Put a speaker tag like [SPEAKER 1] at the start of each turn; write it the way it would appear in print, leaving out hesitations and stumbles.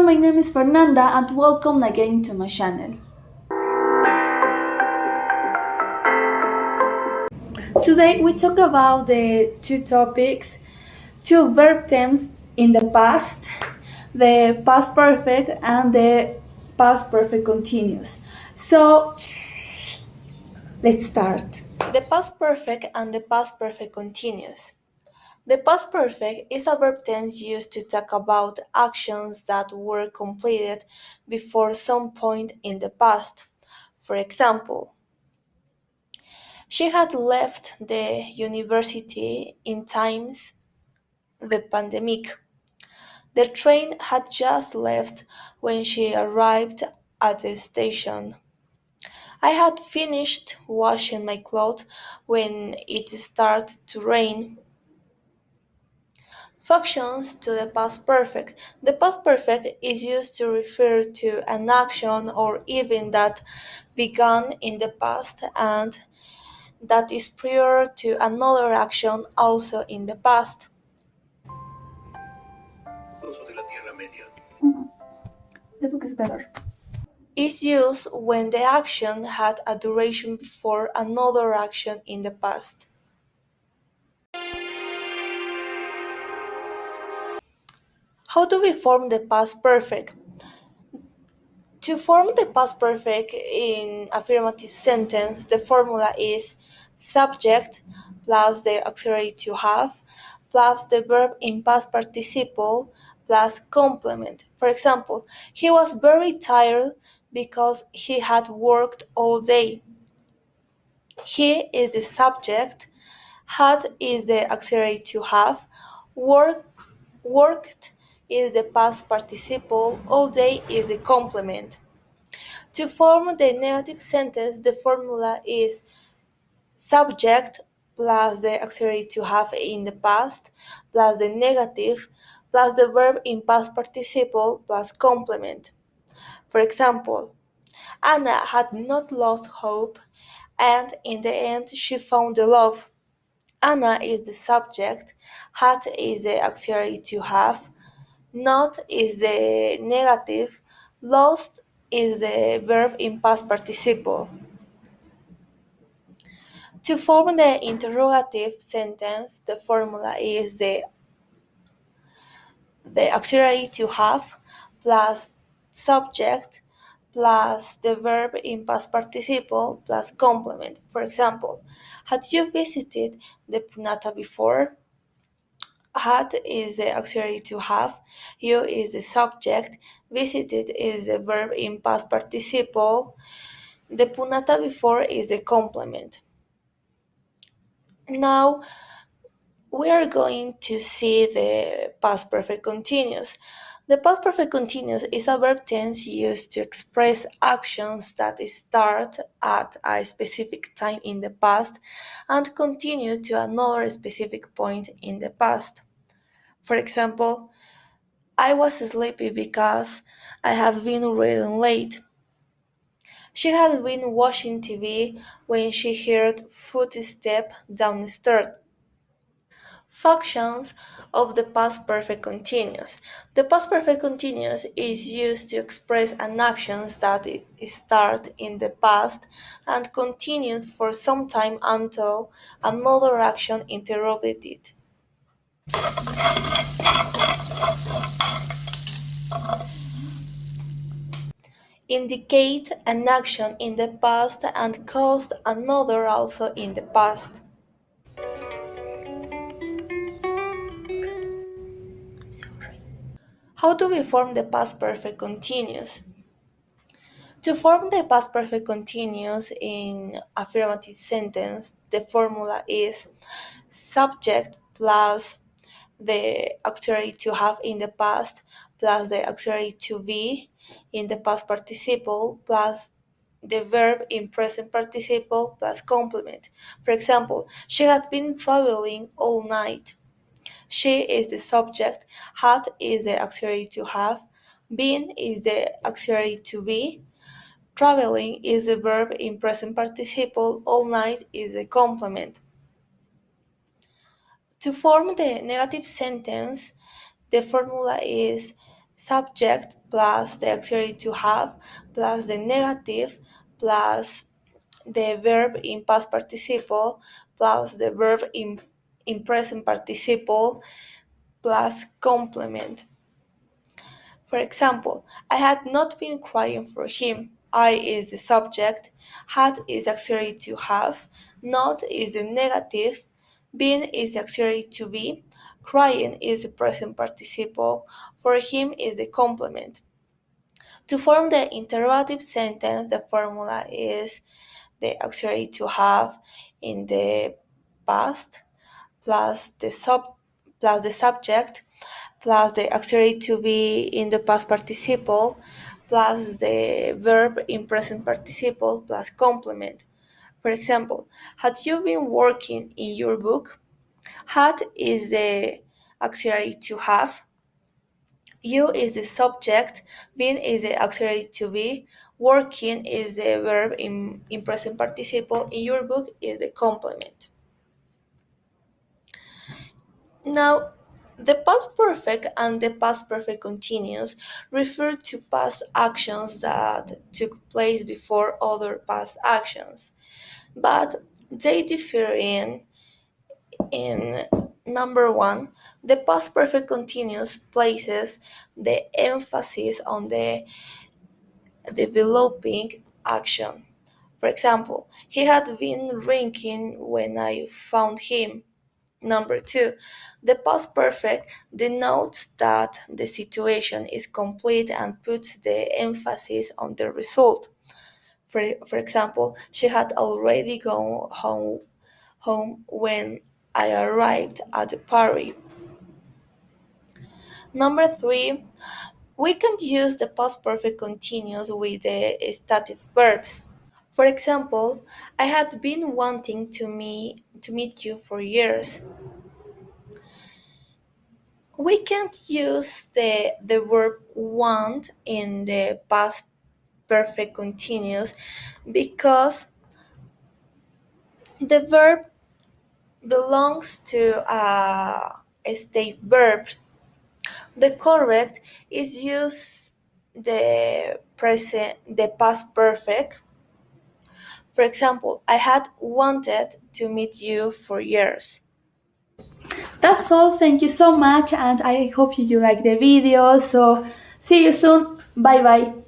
[SPEAKER 1] my name is Fernanda and welcome again to my channel. Today we talk about the two topics, two verb tense in the past, the past perfect and the past perfect continuous. So let's start. The past perfect and the past perfect continuous. The past perfect is a verb tense used to talk about actions that were completed before some point in the past. For example, she had left the university in times the pandemic. The train had just left when she arrived at the station. I had finished washing my clothes when it started to rain. Functions to the past perfect. The past perfect is used to refer to an action or event that began in the past and that is prior to another action also in the past. The book is better. Is used when the action had a duration before another action in the past. How do we form the past perfect? To form the past perfect in affirmative sentence, the formula is subject plus the auxiliary to have plus the verb in past participle plus complement. For example, he was very tired because he had worked all day. He is the subject, had is the auxiliary to have, worked is the past participle, all day is the complement. To form the negative sentence, the formula is subject plus the auxiliary to have in the past plus the negative plus the verb in past participle plus complement. For example, Anna had not lost hope and in the end she found the love. Anna is the subject, had is the auxiliary to have, not is the negative, lost is the verb in past participle. To form the interrogative sentence, the formula is the auxiliary to have plus subject plus the verb in past participle plus complement. For example, had you visited the Punata before? Had is the auxiliary to have, you is the subject, visited is the verb in past participle, the Punata before is the complement. Now we are going to see the past perfect continuous. The past perfect continuous is a verb tense used to express actions that start at a specific time in the past and continue to another specific point in the past. For example, I was sleepy because I have been reading late. She had been watching TV when she heard footsteps downstairs. Functions of the past perfect continuous. The past perfect continuous is used to express an action that start in the past and continued for some time until another action interrupted it. Indicate an action in the past and caused another also in the past. How do we form the past perfect continuous? To form the past perfect continuous in affirmative sentence, the formula is subject plus the auxiliary to have in the past plus the auxiliary to be in the past participle plus the verb in present participle plus complement. For example, she had been traveling all night. She is the subject, had is the auxiliary to have, been is the auxiliary to be, traveling is the verb in present participle, all night is the complement. To form the negative sentence, the formula is subject plus the auxiliary to have plus the negative plus the verb in past participle plus the verb in present participle plus complement. For example, I had not been crying for him. I is the subject, had is the auxiliary to have, not is the negative, been is the auxiliary to be, crying is the present participle, for him is the complement. To form the interrogative sentence, the formula is the auxiliary to have in the past plus the subject plus the auxiliary to be in the past participle plus the verb in present participle plus complement. For example, had you been working in your book? Had is the auxiliary to have, you is the subject, been is the auxiliary to be, working is the verb in present participle, in your book is the complement. Now, the past perfect and the past perfect continuous refer to past actions that took place before other past actions, but they differ in number one, the past perfect continuous places the emphasis on the developing action. For example, he had been drinking when I found him. Number two, the past perfect denotes that the situation is complete and puts the emphasis on the result. For example, she had already gone home when I arrived at the party. Number three, we can use the past perfect continuous with the stative verbs. For example, I had been wanting to meet you for years. We can't use the verb want in the past perfect continuous because the verb belongs to a state verb. The correct is use the past perfect. For example, I had wanted to meet you for years. That's all. Thank you so much, and I hope you like the video. So, see you soon. Bye bye.